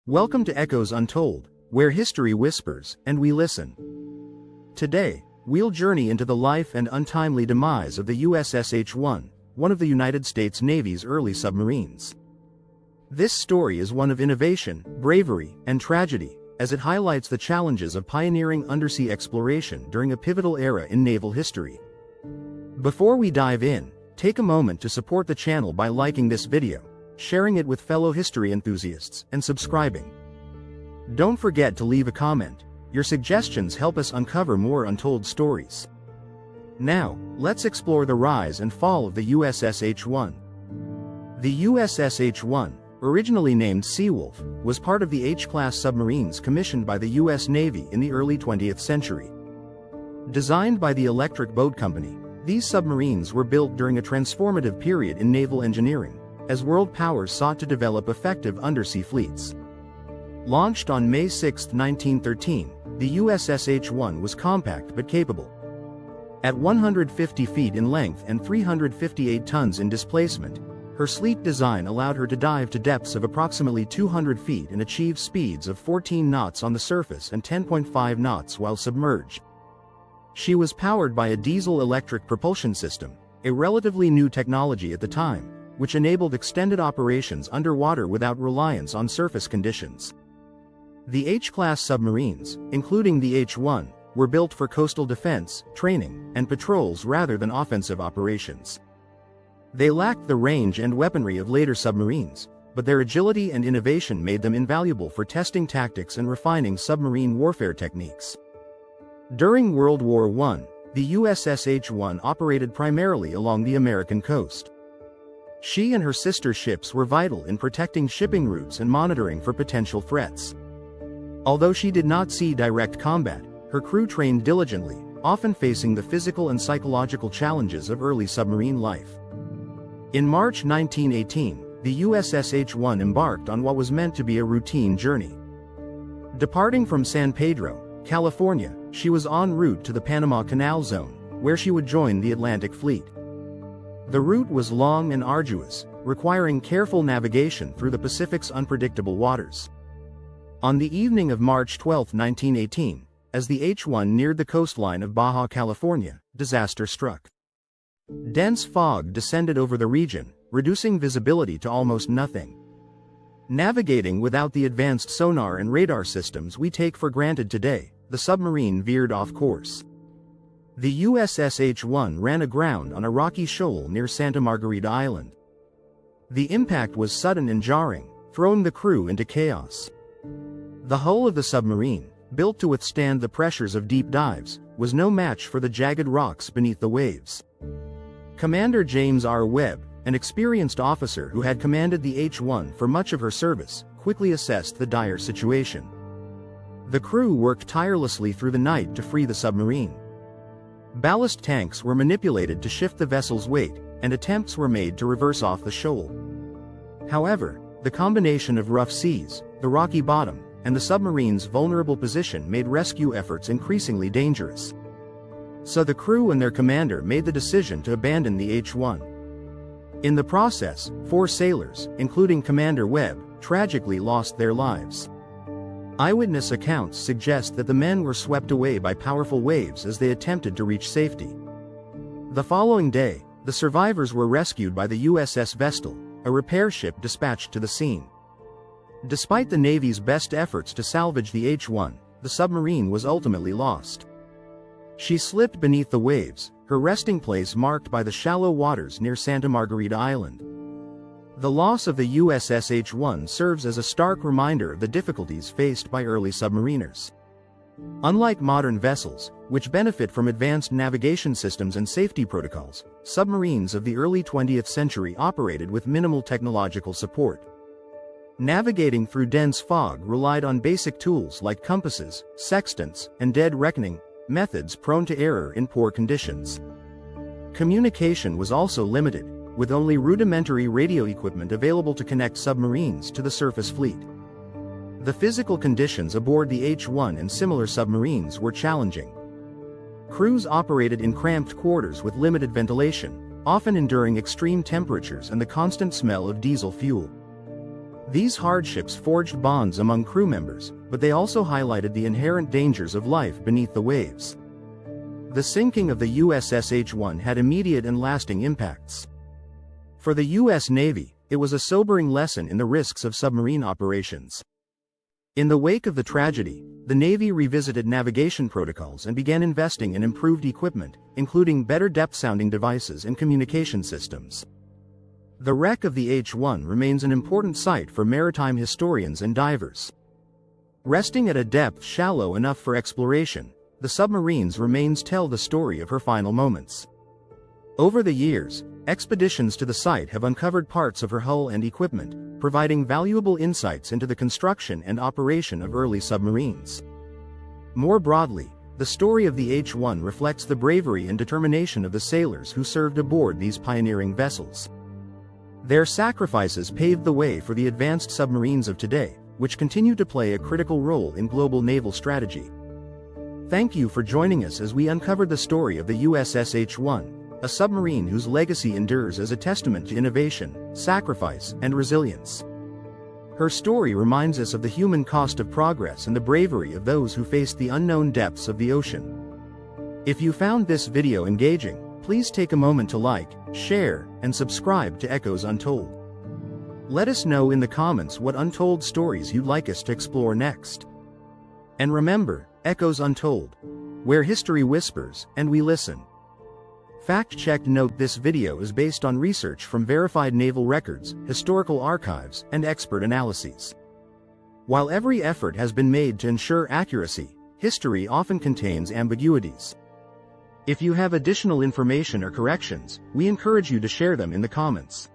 Welcome to Echoes Untold, where history whispers, and we listen. Today, we'll journey into the life and untimely demise of the USS H-1, one of the United States Navy's early submarines. This story is one of innovation, bravery, and tragedy, as it highlights the challenges of pioneering undersea exploration during a pivotal era in naval history. Before we dive in, take a moment to support the channel by liking this video, sharing it with fellow history enthusiasts, and subscribing. Don't forget to leave a comment. Your suggestions help us uncover more untold stories. Now, let's explore the rise and fall of the USS H-1. The USS H-1, originally named Seawolf, was part of the H-class submarines commissioned by the U.S. Navy in the early 20th century. Designed by the Electric Boat Company, these submarines were built during a transformative period in naval engineering, as world powers sought to develop effective undersea fleets. Launched on May 6, 1913, the USS H-1 was compact but capable. At 150 feet in length and 358 tons in displacement, her sleek design allowed her to dive to depths of approximately 200 feet and achieve speeds of 14 knots on the surface and 10.5 knots while submerged. She was powered by a diesel-electric propulsion system, a relatively new technology at the time, which enabled extended operations underwater without reliance on surface conditions. The H-class submarines, including the H-1, were built for coastal defense, training, and patrols rather than offensive operations. They lacked the range and weaponry of later submarines, but their agility and innovation made them invaluable for testing tactics and refining submarine warfare techniques. During World War I, the USS H-1 operated primarily along the American coast. She and her sister ships were vital in protecting shipping routes and monitoring for potential threats. Although she did not see direct combat, her crew trained diligently, often facing the physical and psychological challenges of early submarine life. In March 1918, the USS H-1 embarked on what was meant to be a routine journey. Departing from San Pedro, California, she was en route to the Panama Canal Zone, where she would join the Atlantic Fleet. The route was long and arduous, requiring careful navigation through the Pacific's unpredictable waters. On the evening of March 12, 1918, as the H-1 neared the coastline of Baja California, disaster struck. Dense fog descended over the region, reducing visibility to almost nothing. Navigating without the advanced sonar and radar systems we take for granted today, the submarine veered off course. The USS H-1 ran aground on a rocky shoal near Santa Margarita Island. The impact was sudden and jarring, throwing the crew into chaos. The hull of the submarine, built to withstand the pressures of deep dives, was no match for the jagged rocks beneath the waves. Commander James R. Webb, an experienced officer who had commanded the H-1 for much of her service, quickly assessed the dire situation. The crew worked tirelessly through the night to free the submarine. Ballast tanks were manipulated to shift the vessel's weight, and attempts were made to reverse off the shoal. However, the combination of rough seas, the rocky bottom, and the submarine's vulnerable position made rescue efforts increasingly dangerous. So the crew and their commander made the decision to abandon the H-1. In the process, 4 sailors, including Commander Webb, tragically lost their lives. Eyewitness accounts suggest that the men were swept away by powerful waves as they attempted to reach safety. The following day, the survivors were rescued by the USS Vestal, a repair ship dispatched to the scene. Despite the Navy's best efforts to salvage the H-1, the submarine was ultimately lost. She slipped beneath the waves, her resting place marked by the shallow waters near Santa Margarita Island. The loss of the USS H-1 serves as a stark reminder of the difficulties faced by early submariners. Unlike modern vessels, which benefit from advanced navigation systems and safety protocols, submarines of the early 20th century operated with minimal technological support. Navigating through dense fog relied on basic tools like compasses, sextants, and dead reckoning, methods prone to error in poor conditions. Communication was also limited, with only rudimentary radio equipment available to connect submarines to the surface fleet. The physical conditions aboard the H-1 and similar submarines were challenging. Crews operated in cramped quarters with limited ventilation, often enduring extreme temperatures and the constant smell of diesel fuel. These hardships forged bonds among crew members, but they also highlighted the inherent dangers of life beneath the waves. The sinking of the USS H-1 had immediate and lasting impacts. For the U.S. Navy, it was a sobering lesson in the risks of submarine operations. In the wake of the tragedy, the Navy revisited navigation protocols and began investing in improved equipment, including better depth-sounding devices and communication systems. The wreck of the H-1 remains an important site for maritime historians and divers. Resting at a depth shallow enough for exploration, the submarine's remains tell the story of her final moments. Over the years, expeditions to the site have uncovered parts of her hull and equipment, providing valuable insights into the construction and operation of early submarines. More broadly, the story of the H-1 reflects the bravery and determination of the sailors who served aboard these pioneering vessels. Their sacrifices paved the way for the advanced submarines of today, which continue to play a critical role in global naval strategy. Thank you for joining us as we uncovered the story of the USS H-1, a submarine whose legacy endures as a testament to innovation, sacrifice, and resilience. Her story reminds us of the human cost of progress and the bravery of those who faced the unknown depths of the ocean. If you found this video engaging, please take a moment to like, share, and subscribe to Echoes Untold. Let us know in the comments what untold stories you'd like us to explore next. And remember, Echoes Untold, where history whispers and we listen. Fact-checked. Note: this video is based on research from verified naval records, historical archives, and expert analyses. While every effort has been made to ensure accuracy, history often contains ambiguities. If you have additional information or corrections, we encourage you to share them in the comments.